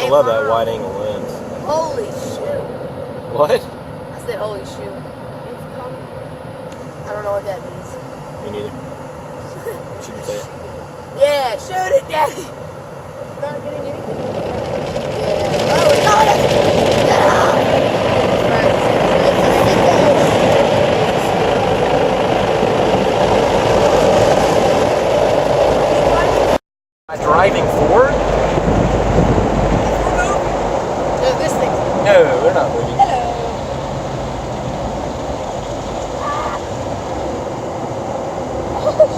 I love that wide angle lens. Holy shoot. What? I said holy shoot. I don't know what that means. Me neither. Shouldn't say it. Yeah, shoot it, Daddy. Not getting anything. Yeah. Oh, we got it. Driving forward? No, this thing. No, they're not moving. Hello.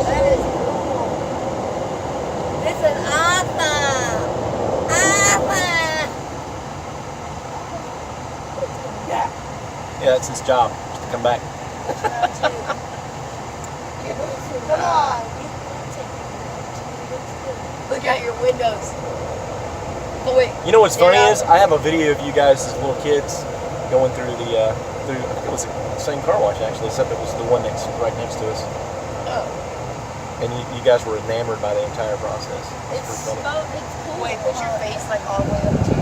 That is cool. This is awesome. Awesome. Yeah. Yeah, that's his job, just to come back. Come on. Look out your windows. Oh wait. You know what's funny is I have a video of you guys as little kids going through the through. I think it was the same car wash actually, except it was the one right next to us. Oh. And you guys were enamored by the entire process. It's pretty funny. cool. Wait, put your face like all the way up to